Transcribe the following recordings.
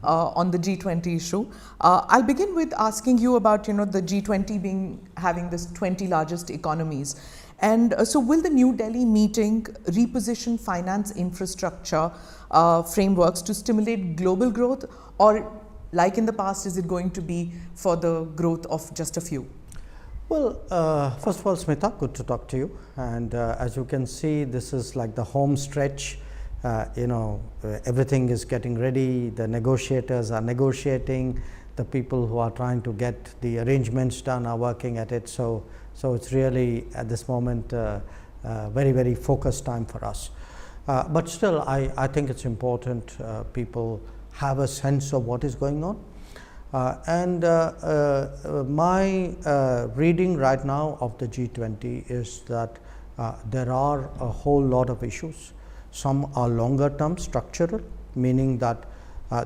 on the G20 issue. I'll begin with asking you about the G20 having this 20 largest economies. And so will the New Delhi meeting reposition finance infrastructure frameworks to stimulate global growth, or like in the past, is it going to be for the growth of just a few? Well, first of all, Smita, good to talk to you. And as you can see, this is like the home stretch. Everything is getting ready. The negotiators are negotiating. The people who are trying to get the arrangements done are working at it. So it's really at this moment very, very focused time for us. But still, I think it's important people have a sense of what is going on. My reading right now of the G20 is that there are a whole lot of issues. Some are longer term structural, meaning that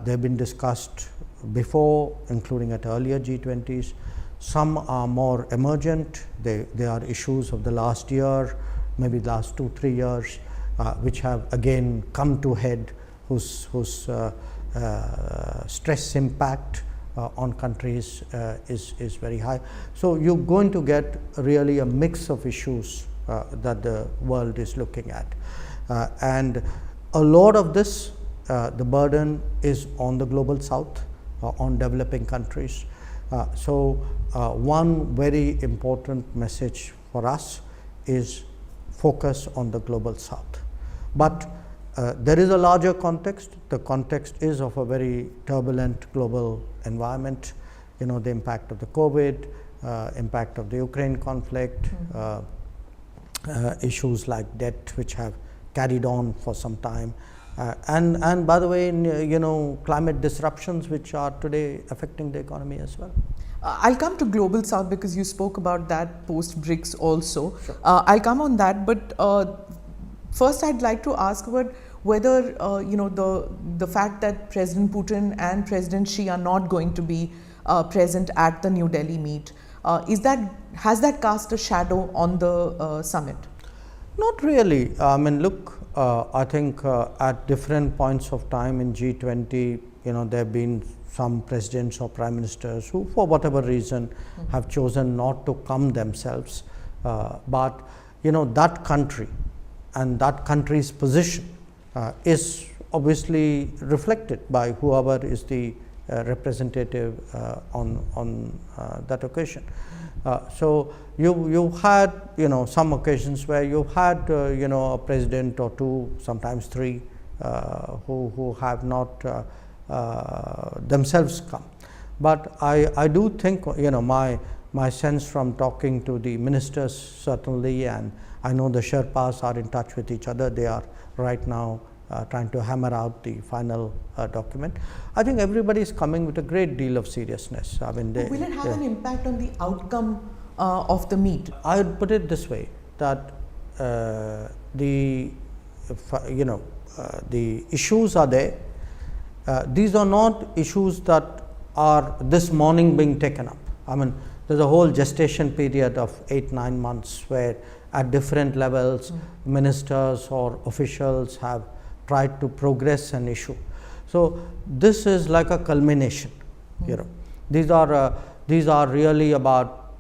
they've been discussed before, including at earlier G20s. Some are more emergent. They are issues of the last year, maybe the last 2-3 years, which have again come to head, whose stress impact on countries is very high. So you're going to get really a mix of issues that the world is looking at. And a lot of this, the burden is on the global south, on developing countries. One very important message for us is focus on the global south. But there is a larger context. The context is of a very turbulent global environment. The impact of the COVID, impact of the Ukraine conflict, issues like debt, which have carried on for some time, and by the way, climate disruptions, which are today affecting the economy as well. I'll come to global south because you spoke about that post BRICS also. Sure. I'll come on that, but first I'd like to ask about whether the fact that President Putin and President Xi are not going to be present at the New Delhi meet, has that cast a shadow on the summit? Not really. I mean, look, I think at different points of time in G20, there have been some presidents or prime ministers who, for whatever reason, have chosen not to come themselves. But that country and that country's position is obviously reflected by whoever is the representative on that occasion. So you had some occasions where you had a president or two, sometimes three, who have not themselves come. But I do think my sense from talking to the ministers certainly, and I know the Sherpas are in touch with each other. They are right now trying to hammer out the final document. I think everybody is coming with a great deal of seriousness. I mean, will it have an impact on the outcome of the meet? I would put it this way, that the issues are there. These are not issues that are this morning being taken up. I mean, there's a whole gestation period of 8-9 months where at different levels ministers or officials have tried to progress an issue. So this is like a culmination. These are really about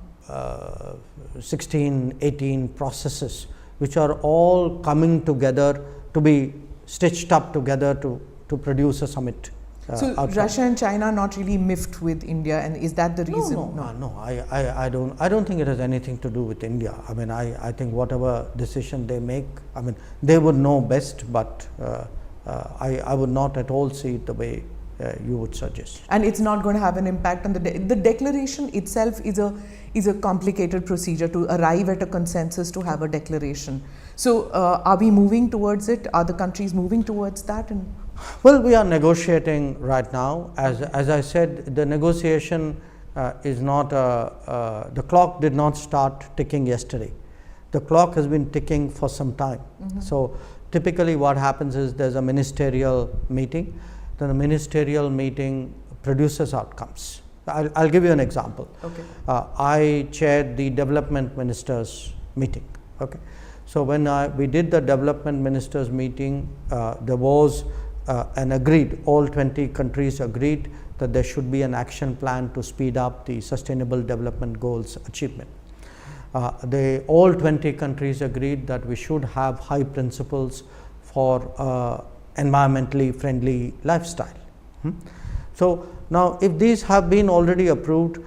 16-18 processes which are all coming together to be stitched up together to produce a summit. So outcome. Russia and China are not really miffed with India, and is that the reason? No. I don't think it has anything to do with India. I mean, I think whatever decision they make, I mean, they would know best, but I would not at all see it the way you would suggest. And it's not going to have an impact on the declaration itself is a complicated procedure to arrive at a consensus to have a declaration. So are we moving towards it? Are the countries moving towards that? Well, we are negotiating right now. As I said, the negotiation is not the clock did not start ticking yesterday. The clock has been ticking for some time. So typically what happens is there's a ministerial meeting. Then the ministerial meeting produces outcomes. I'll give you an example. Okay. I chaired the development ministers meeting. Okay. So when we did the development ministers meeting, there was and agreed, all 20 countries agreed that there should be an action plan to speed up the Sustainable Development Goals achievement. All 20 countries agreed that we should have high principles for environmentally friendly lifestyle. So now, if these have been already approved,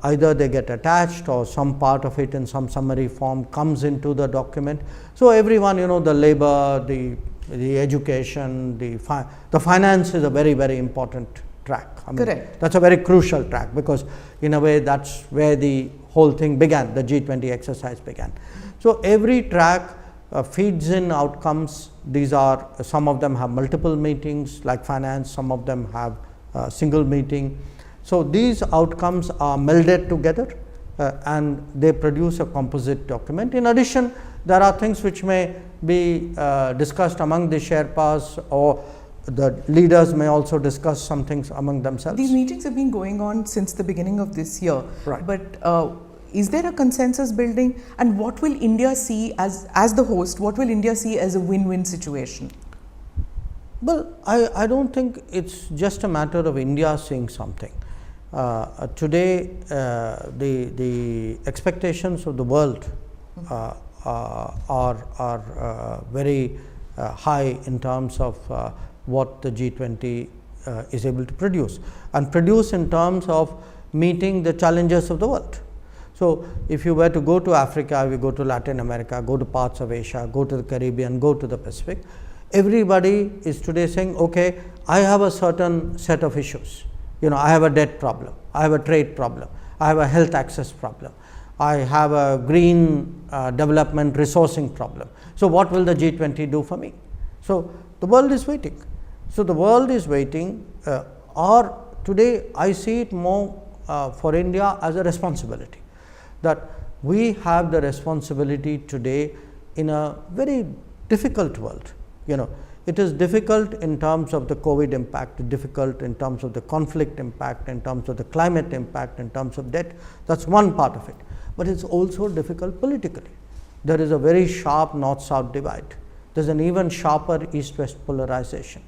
either they get attached or some part of it in some summary form comes into the document. So everyone, the labor, the education, the finance is a very, very important track. Correct. That's a very crucial track, because in a way that's where the whole thing began, the G20 exercise began. So every track feeds in outcomes. These are, some of them have multiple meetings like finance, some of them have a single meeting. So these outcomes are melded together and they produce a composite document. In addition, there are things which may be discussed among the Sherpas, or the leaders may also discuss some things among themselves. These meetings have been going on since the beginning of this year. Right. But is there a consensus building, and what will India see as the host? What will India see as a win-win situation? Well, I don't think it's just a matter of India seeing something. Today, the expectations of the world are very high in terms of what the G20 is able to produce, and produce in terms of meeting the challenges of the world. So, if you were to go to Africa, you go to Latin America, go to parts of Asia, go to the Caribbean, go to the Pacific, everybody is today saying, okay, I have a certain set of issues. I have a debt problem, I have a trade problem, I have a health access problem, I have a green development resourcing problem. So, what will the G20 do for me? So, the world is waiting. So, the world is waiting, or today I see it more for India as a responsibility, that we have the responsibility today in a very difficult world. It is difficult in terms of the COVID impact, difficult in terms of the conflict impact, in terms of the climate impact, in terms of debt. That's one part of it, but it's also difficult politically. There is a very sharp north-south divide. There's an even sharper east-west polarization.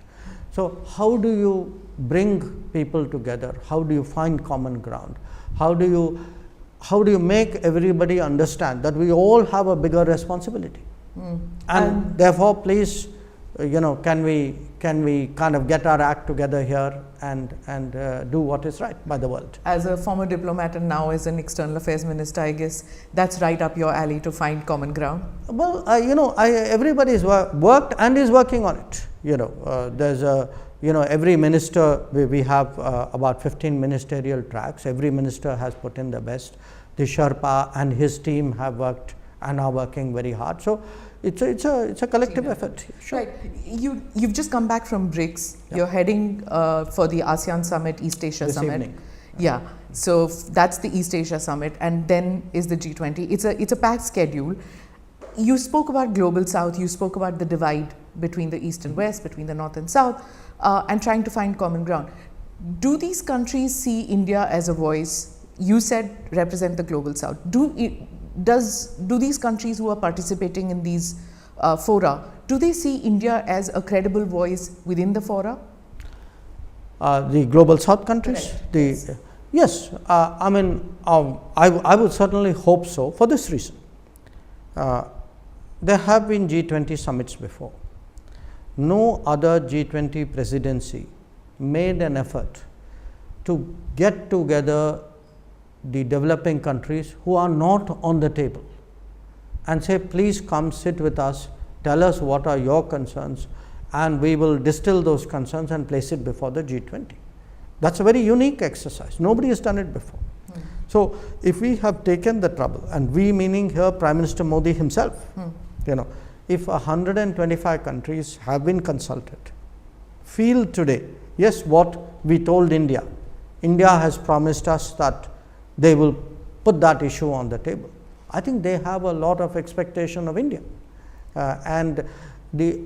So, how do you bring people together? How do you find common ground? How do you make everybody understand that we all have a bigger responsibility? And therefore, please, can we kind of get our act together here and do what is right by the world? As a former diplomat and now as an external affairs minister, I guess that's right up your alley to find common ground. Well, everybody is worked and is working on it. There's a every minister, we have about 15 ministerial tracks. Every minister has put in their best. The Sherpa and his team have worked and are working very hard. So it's a collective effort. Sure. Right. You've just come back from BRICS. Yeah. You're heading for the ASEAN Summit, East Asia Summit. Evening. Yeah. So that's the East Asia Summit, and then is the G20. It's a packed schedule. You spoke about Global South. You spoke about the divide between the East and West, between the North and South, and trying to find common ground. Do these countries see India as a voice? You said represent the Global South. Do these countries who are participating in these fora, do they see India as a credible voice within the fora? The Global South countries? Yes. I would certainly hope so, for this reason. There have been G20 summits before. No other G20 presidency made an effort to get together the developing countries who are not on the table and say, please come sit with us, tell us what are your concerns, and we will distill those concerns and place it before the G20. That's a very unique exercise. Nobody has done it before. So, if we have taken the trouble, and we meaning here Prime Minister Modi himself, if 125 countries have been consulted, feel today, yes, what we told India has promised us that they will put that issue on the table. I think they have a lot of expectation of India. And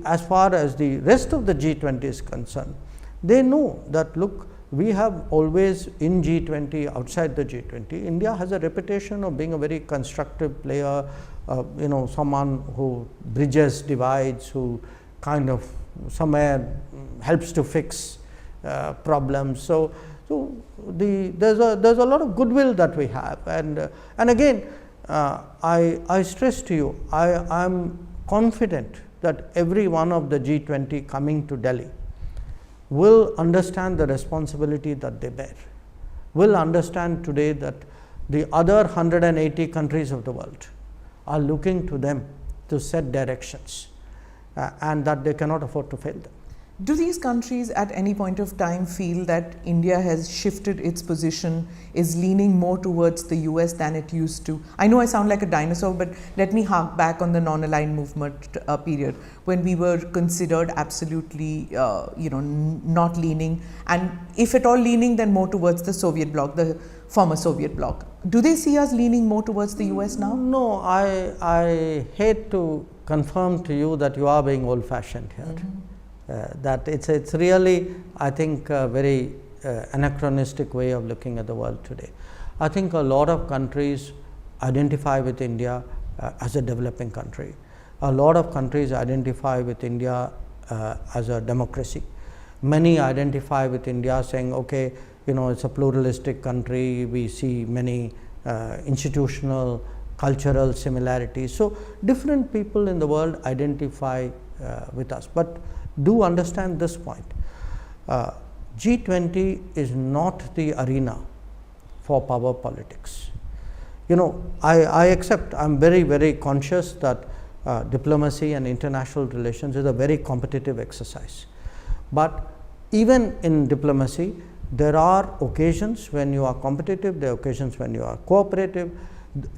as far as the rest of the G20 is concerned, they know that, look, we have always in G20, outside the G20, India has a reputation of being a very constructive player, someone who bridges divides, who kind of somewhere helps to fix problems. So there's a lot of goodwill that we have, and again I stress to you, I am confident that every one of the G20 coming to Delhi will understand the responsibility that they bear, will understand today that the other 180 countries of the world are looking to them to set directions, and that they cannot afford to fail them. Do these countries at any point of time feel that India has shifted its position, is leaning more towards the US than it used to? I know I sound like a dinosaur, but let me hark back on the non-aligned movement period when we were considered absolutely, not leaning, and if at all leaning, then more towards the Soviet bloc, the former Soviet bloc. Do they see us leaning more towards the US now? No, I hate to confirm to you that you are being old-fashioned here. That it's really, I think, a very anachronistic way of looking at the world today. I think a lot of countries identify with India as a developing country. A lot of countries identify with India as a democracy. Many identify with India saying, okay, it's a pluralistic country, we see many institutional, cultural similarities. So different people in the world identify with us. But do understand this point, G20 is not the arena for power politics. I accept, I am very, very conscious that diplomacy and international relations is a very competitive exercise. But even in diplomacy, there are occasions when you are competitive, there are occasions when you are cooperative.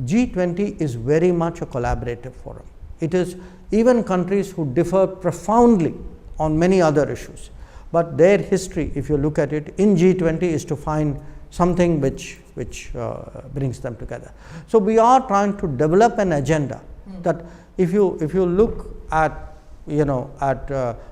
G20 is very much a collaborative forum. It is even countries who differ profoundly on many other issues, but their history, if you look at it in G20, is to find something which brings them together. So we are trying to develop an agenda that if you look at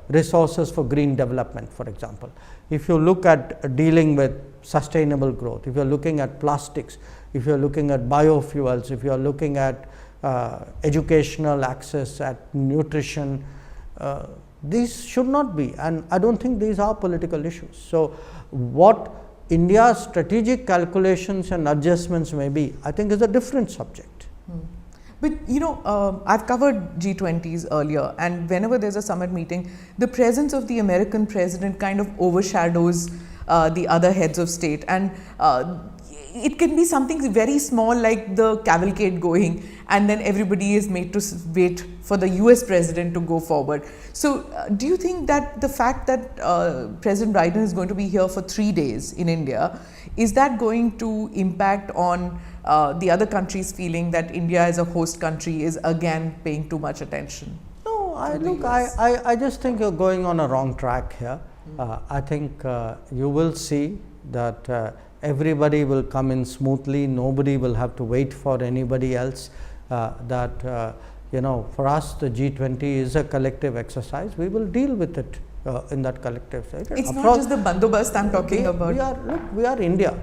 resources for green development, for example, if you look at dealing with sustainable growth, if you are looking at plastics, if you are looking at biofuels, if you are looking at educational access, at nutrition, these should not be, and I don't think these are political issues. So what India's strategic calculations and adjustments may be, I think, is a different subject. But I've covered G20s earlier, and whenever there's a summit meeting, the presence of the American president kind of overshadows the other heads of state, and it can be something very small like the cavalcade going, and then everybody is made to wait for the US president to go forward. So do you think that the fact that President Biden is going to be here for 3 days in India, is that going to impact on the other countries feeling that India as a host country is again paying too much attention? No, I just think you're going on a wrong track here. I think you will see that everybody will come in smoothly, nobody will have to wait for anybody else. For us the G20 is a collective exercise. We will deal with it in that collective side. It's not just the bandobast I'm talking about. We are India.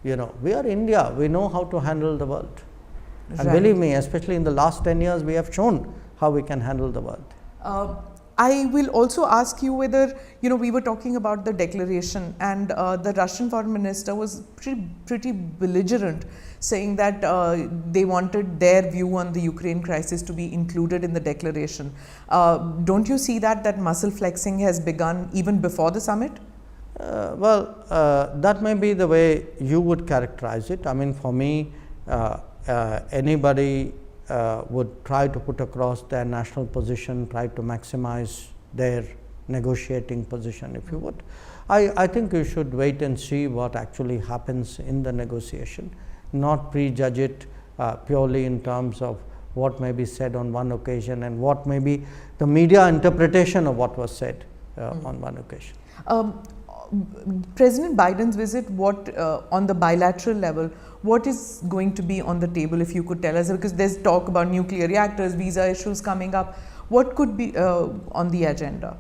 We are India. We know how to handle the world. Right. And believe me, especially in the last 10 years, we have shown how we can handle the world. I will also ask you whether, we were talking about the declaration, and the Russian foreign minister was pretty belligerent, saying that they wanted their view on the Ukraine crisis to be included in the declaration. Don't you see that muscle flexing has begun even before the summit? That may be the way you would characterize it. I mean, for me, anybody would try to put across their national position, try to maximize their negotiating position, if you would. I think you should wait and see what actually happens in the negotiation, not prejudge it purely in terms of what may be said on one occasion and what may be the media interpretation of what was said on one occasion. President Biden's visit, on the bilateral level, what is going to be on the table, if you could tell us? Because there's talk about nuclear reactors, visa issues coming up. What could be on the agenda?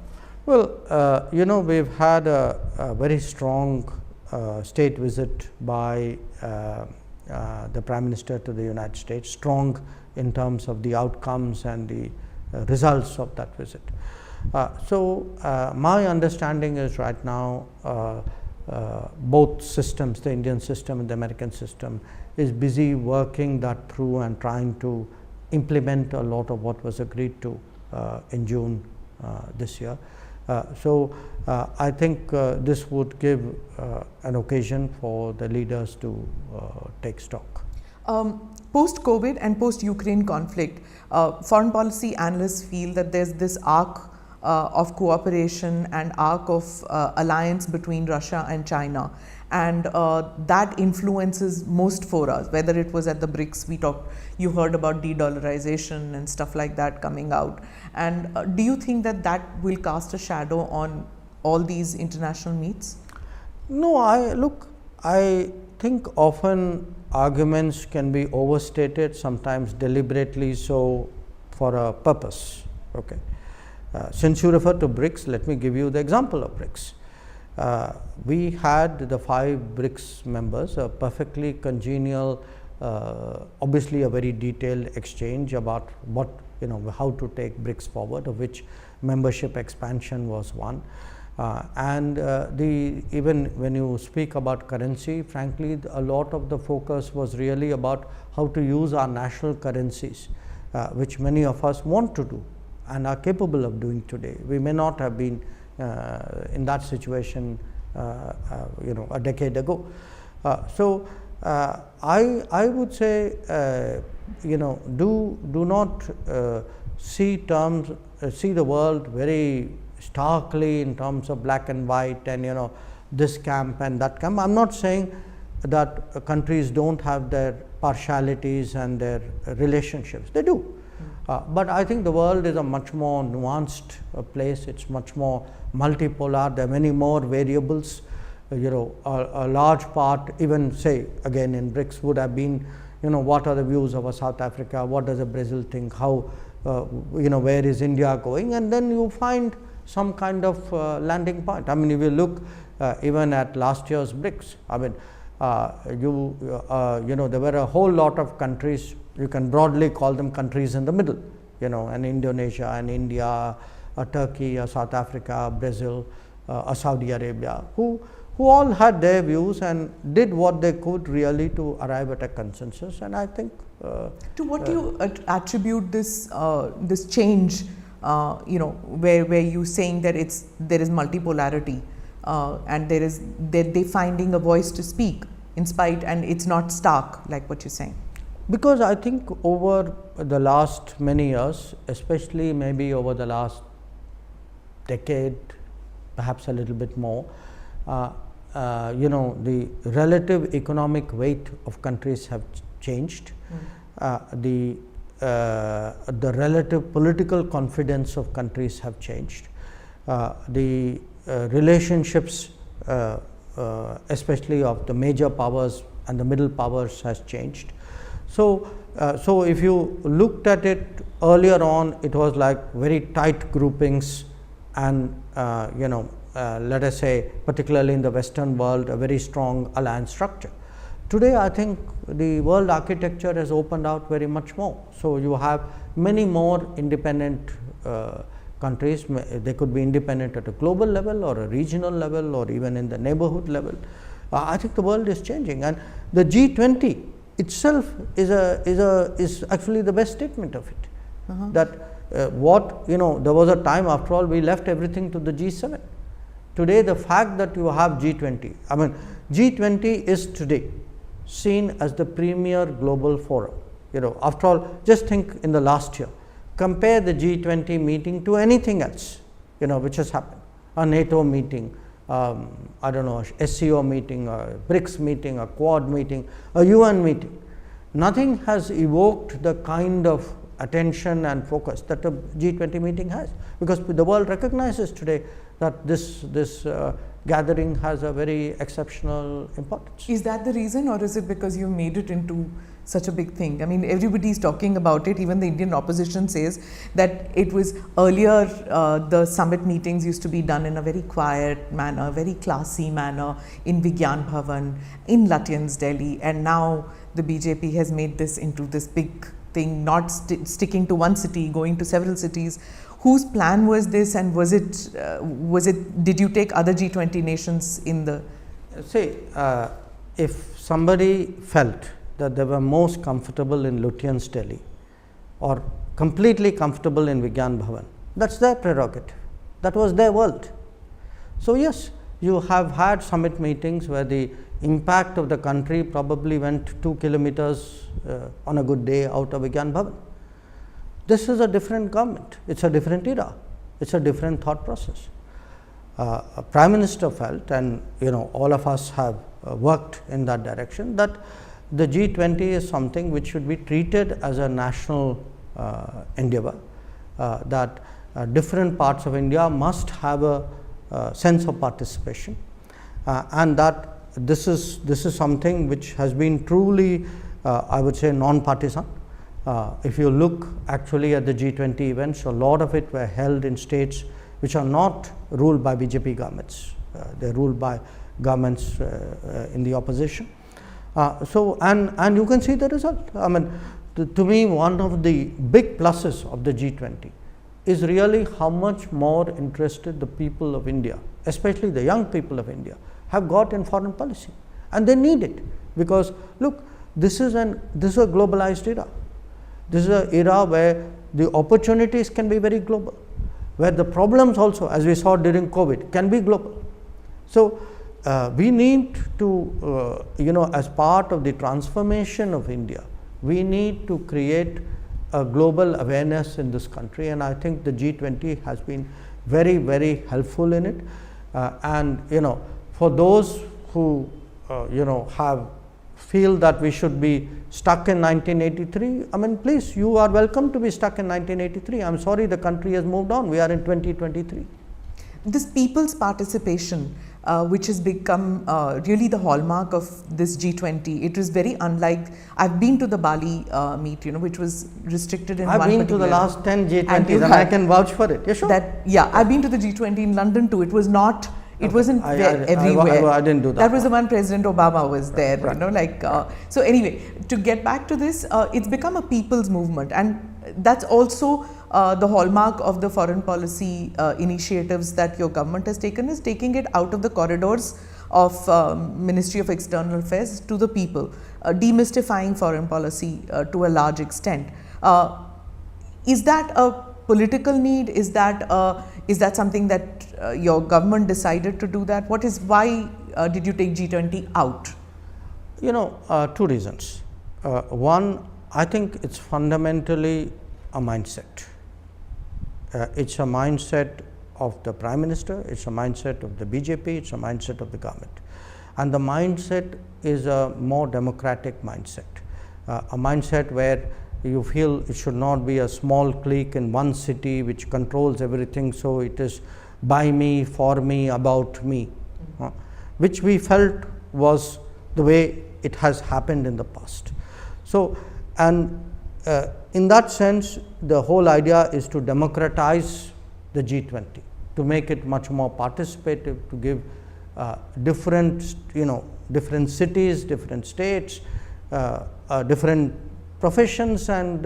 Well, we've had a very strong state visit by the Prime Minister to the United States, strong in terms of the outcomes and the results of that visit. My understanding is right now both systems, the Indian system and the American system, is busy working that through and trying to implement a lot of what was agreed to in June this year. I think this would give an occasion for the leaders to take stock. Post-COVID and post-Ukraine conflict, foreign policy analysts feel that there's this arc of cooperation and arc of alliance between Russia and China, and that influences most forums, whether it was at the BRICS, you heard about de-dollarization and stuff like that coming out. And do you think that that will cast a shadow on all these international meets? No, I think often arguments can be overstated, sometimes deliberately so, for a purpose. Okay. Since you refer to BRICS, let me give you the example of BRICS. We had the 5 BRICS members, a perfectly congenial, obviously a very detailed exchange about what, how to take BRICS forward, of which membership expansion was one. Even when you speak about currency, frankly, a lot of the focus was really about how to use our national currencies, which many of us want to do and are capable of doing today. We may not have been in that situation, a decade ago. I would say, do not see the world very starkly in terms of black and white and this camp and that camp. I'm not saying that countries don't have their partialities and their relationships. They do. But I think the world is a much more nuanced place. It's much more multipolar. There are many more variables. A large part, even say again in BRICS, would have been, what are the views of South Africa? What does Brazil think? How, where is India going? And then you find some kind of landing point. I mean, if you look even at last year's BRICS, I mean, there were a whole lot of countries. You can broadly call them countries in the middle, and Indonesia and India, Turkey, South Africa, Brazil, Saudi Arabia, who all had their views and did what they could really to arrive at a consensus. And I think to what do you attribute this this change? Where you saying that there is multipolarity and they're finding a voice to speak in spite, and it's not stark like what you're saying. Because I think over the last many years, especially maybe over the last decade, perhaps a little bit more, the relative economic weight of countries have changed. The relative political confidence of countries have changed. The relationships, especially of the major powers and the middle powers, has changed. So if you looked at it earlier on, it was like very tight groupings and, let us say, particularly in the Western world, a very strong alliance structure. Today, I think the world architecture has opened out very much more. So you have many more independent countries. They could be independent at a global level or a regional level or even in the neighborhood level. I think the world is changing, and the G20 itself is actually the best statement of it. That there was a time, after all, we left everything to the G7. Today, the fact that you have G20, I mean, G20 is today seen as the premier global forum. After all, just think in the last year, compare the G20 meeting to anything else, which has happened, a NATO meeting, I don't know, a SCO meeting, a BRICS meeting, a Quad meeting, a UN meeting. Nothing has evoked the kind of attention and focus that a G20 meeting has, because the world recognizes today that this gathering has a very exceptional importance. Is that the reason, or is it because you made it into such a big thing? I mean, everybody is talking about it. Even the Indian opposition says that it was earlier, the summit meetings used to be done in a very quiet manner, very classy manner in Vigyan Bhavan, in Lutyens, Delhi, and now the BJP has made this into this big thing, not sticking to one city, going to several cities. whose plan was this, and was it, did you take other G20 nations in the? See, if somebody felt that they were most comfortable in Lutyens Delhi or completely comfortable in Vigyan Bhavan, that's their prerogative. That was their world. So yes, you have had summit meetings where the impact of the country probably went 2 kilometers on a good day out of Vigyan Bhavan. This is a different government, it's a different era, it's a different thought process. A Prime Minister felt, and all of us have worked in that direction, that the G20 is something which should be treated as a national endeavor, that different parts of India must have a sense of participation, and that this is something which has been truly, I would say, non-partisan. If you look actually at the G20 events, a lot of it were held in states which are not ruled by BJP governments. They are ruled by governments in the opposition. And you can see the result. I mean, to me, one of the big pluses of the G20 is really how much more interested the people of India, especially the young people of India, have got in foreign policy, and they need it, because look, this is a globalized era. This is an era where the opportunities can be very global, where the problems also, as we saw during COVID, can be global. So we need to, as part of the transformation of India, we need to create a global awareness in this country, and I think the G20 has been very, very helpful in it. And for those who feel that we should be stuck in 1983, I mean, please, you are welcome to be stuck in 1983. I'm sorry, the country has moved on. We are in 2023. This people's participation, which has become really the hallmark of this G20, it was very unlike. I've been to the Bali meet, which was restricted in. I've been to the last 10 G20s, and I can vouch for it. Yeah, sure. I've been to the G20 in London too. It was not. It wasn't everywhere. I didn't do that. That was the one President Obama was there. Right. So anyway, to get back to this, it's become a people's movement, and that's also the hallmark of the foreign policy initiatives that your government has taken, is taking it out of the corridors of Ministry of External Affairs to the people, demystifying foreign policy to a large extent. Is that a political need? Is that something that your government decided to do that? Why did you take G20 out? Two reasons. One, I think it's fundamentally a mindset. It's a mindset of the Prime Minister, it's a mindset of the BJP, it's a mindset of the government. And the mindset is a more democratic mindset, a mindset where you feel it should not be a small clique in one city which controls everything, so it is by me, for me, about me, which we felt was the way it has happened in the past. So, and in that sense, the whole idea is to democratize the G20, to make it much more participative, to give different cities, different states, different professions and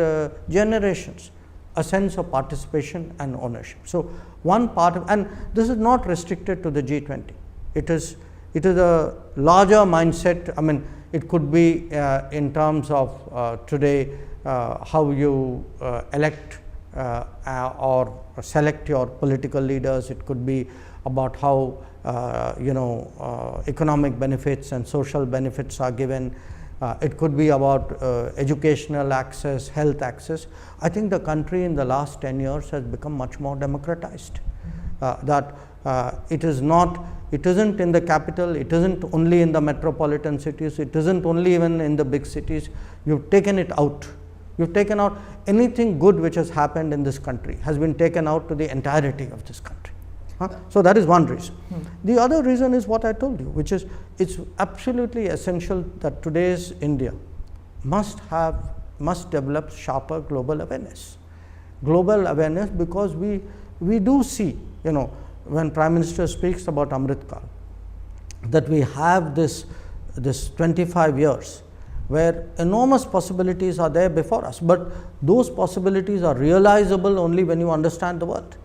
generations a sense of participation and ownership. So one part of, and this is not restricted to the G20. It is a larger mindset. I mean, it could be in terms of today how you elect or select your political leaders. It could be about how economic benefits and social benefits are given. It could be about educational access, health access. I think the country in the last 10 years has become much more democratized. That it isn't in the capital, it isn't only in the metropolitan cities, it isn't only even in the big cities. You've taken it out. You've taken out anything good which has happened in this country has been taken out to the entirety of this country. So that is one reason. The other reason is what I told you, which is it's absolutely essential that today's India must develop sharper global awareness. Global awareness, because we do see, when Prime Minister speaks about Amrit Kal, that we have this 25 years where enormous possibilities are there before us, but those possibilities are realizable only when you understand the world.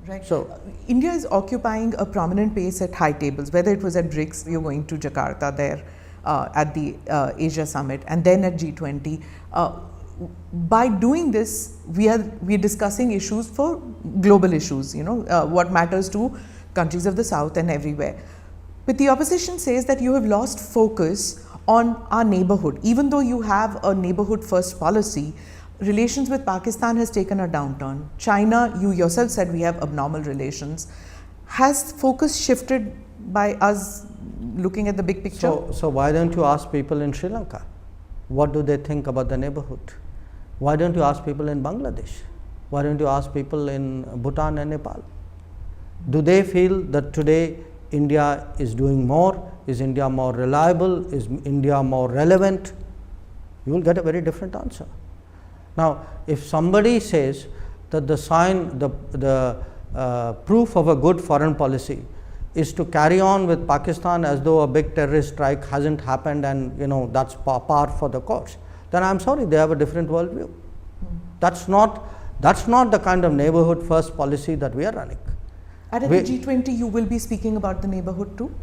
Right. So, India is occupying a prominent place at high tables, whether it was at BRICS, you're going to Jakarta there at the Asia Summit, and then at G20. By doing this, we are discussing issues for global issues, what matters to countries of the South and everywhere. But the opposition says that you have lost focus on our neighborhood. Even though you have a neighborhood first policy, relations with Pakistan has taken a downturn. China, you yourself said we have abnormal relations. Has focus shifted by us looking at the big picture? So why don't you ask people in Sri Lanka? What do they think about the neighborhood? Why don't you ask people in Bangladesh? Why don't you ask people in Bhutan and Nepal? Do they feel that today India is doing more? Is India more reliable? Is India more relevant? You will get a very different answer. Now, if somebody says that the proof of a good foreign policy is to carry on with Pakistan as though a big terrorist strike hasn't happened and that's par for the course, then I am sorry, they have a different worldview. That's not the kind of neighborhood first policy that we are running. And at the G20, you will be speaking about the neighborhood too?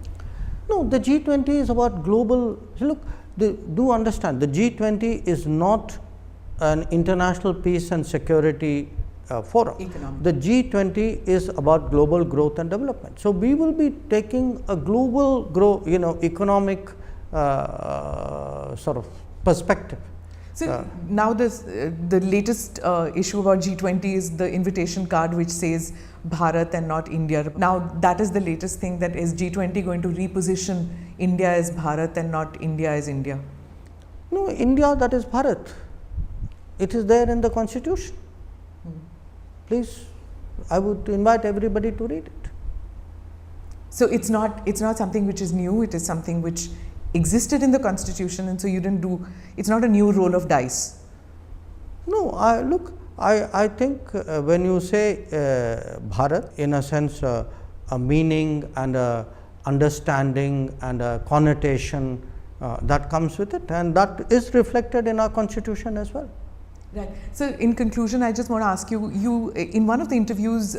No, the G20 is about global. Look, do understand, the G20 is not an international peace and security forum. Economic. The G20 is about global growth and development. So we will be taking a global economic sort of perspective. So now the latest issue about G20 is the invitation card which says Bharat and not India. Now that is the latest thing, that is G20 going to reposition India as Bharat and not India as India? No, India, that is Bharat. It is there in the constitution. Please, I would invite everybody to read it. So it's not something which is new, it is something which existed in the constitution, and so you didn't do, it's not a new roll of dice. No, I think when you say Bharat, in a sense a meaning and a understanding and a connotation that comes with it, and that is reflected in our constitution as well. Right. So in conclusion, I just want to ask you in one of the interviews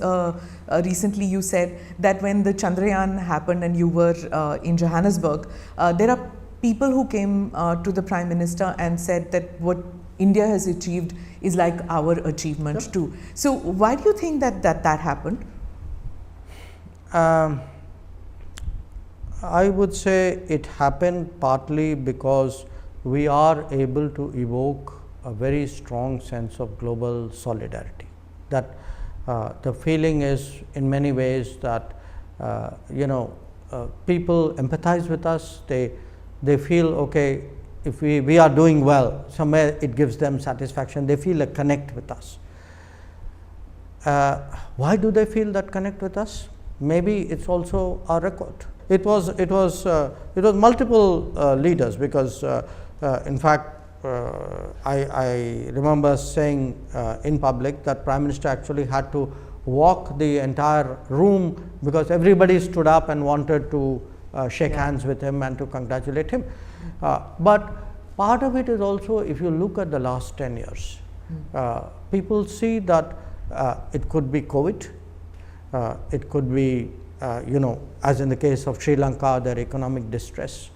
recently you said that when the Chandrayaan happened and you were in Johannesburg, there are people who came to the Prime Minister and said that what India has achieved is like our achievement too. So why do you think that happened? I would say it happened partly because we are able to evoke a very strong sense of global solidarity. That the feeling is in many ways that people empathize with us. They feel okay, if we are doing well, somewhere it gives them satisfaction. They feel a connect with us. Why do they feel that connect with us? Maybe it's also our record. It was multiple leaders, because in fact I remember saying in public that Prime Minister actually had to walk the entire room because everybody stood up and wanted to shake hands with him and to congratulate him. But part of it is also, if you look at the last 10 years, people see that it could be COVID, it could be as in the case of Sri Lanka, their economic distress.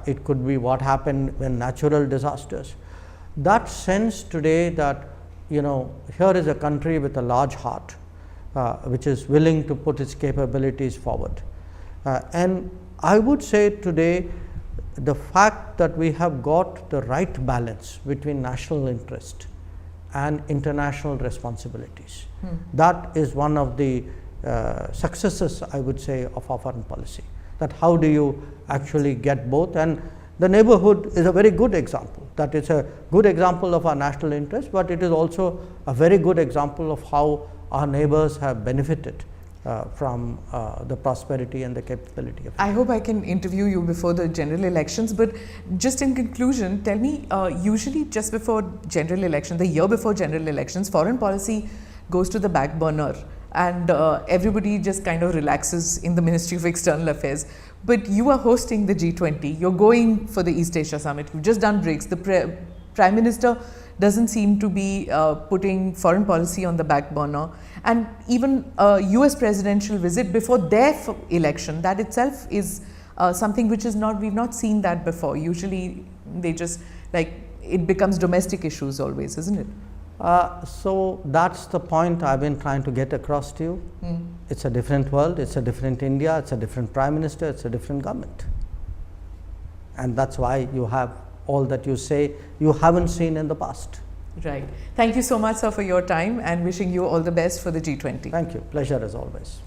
It could be what happened when natural disasters. That sense today that here is a country with a large heart, which is willing to put its capabilities forward. And I would say today, the fact that we have got the right balance between national interest and international responsibilities, that is one of the successes, I would say, of our foreign policy. That how do you actually get both, and the neighborhood is a very good example. That it's a good example of our national interest, but it is also a very good example of how our neighbors have benefited from the prosperity and the capability of. I hope I can interview you before the general elections, but just in conclusion, tell me, usually just before general election, the year before general elections, foreign policy goes to the back burner. and everybody just kind of relaxes in the Ministry of External Affairs. But you are hosting the G20, you're going for the East Asia Summit, you've just done BRICS. The Prime Minister doesn't seem to be putting foreign policy on the back burner. And even a US presidential visit before their election, that itself is something which is not, we've not seen that before. Usually they just, like, it becomes domestic issues always, isn't it? So that's the point I've been trying to get across to you. It's a different world, it's a different India, it's a different Prime Minister, it's a different government. And that's why you have all that you say you haven't seen in the past. Right. Thank you so much, sir, for your time, and wishing you all the best for the G20. Thank you. Pleasure as always.